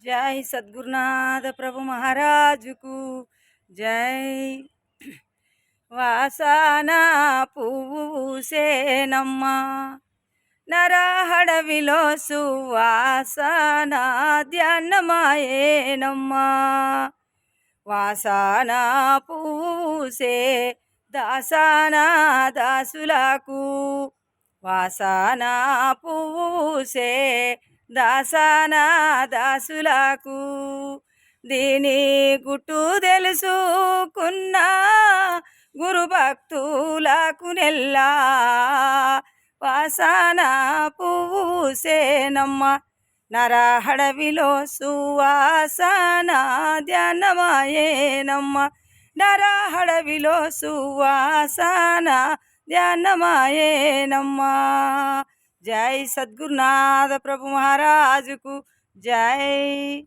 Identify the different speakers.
Speaker 1: जय सद्गुरुनाथ प्रभु महाराज को जय। వాసన పూసేనమ్మా నరహడవిలో సువాసన ధ్యానమాయేనమ్మా వాసన పూసే దాసన దాసులకు వాసన పూసే దాసన దాసులకు దీని గుట్టు తెలుసుకున్నా గురు భక్తులకు నెల్లా వాసన పూసేనమ్మ నరహడవిలో సువాసన ధ్యానమాయేనమ్మ నరహడవిలో సువాసన ధ్యానమాయేనమ్మ। जय सद्गुरुनाथ प्रभु महाराज को जय।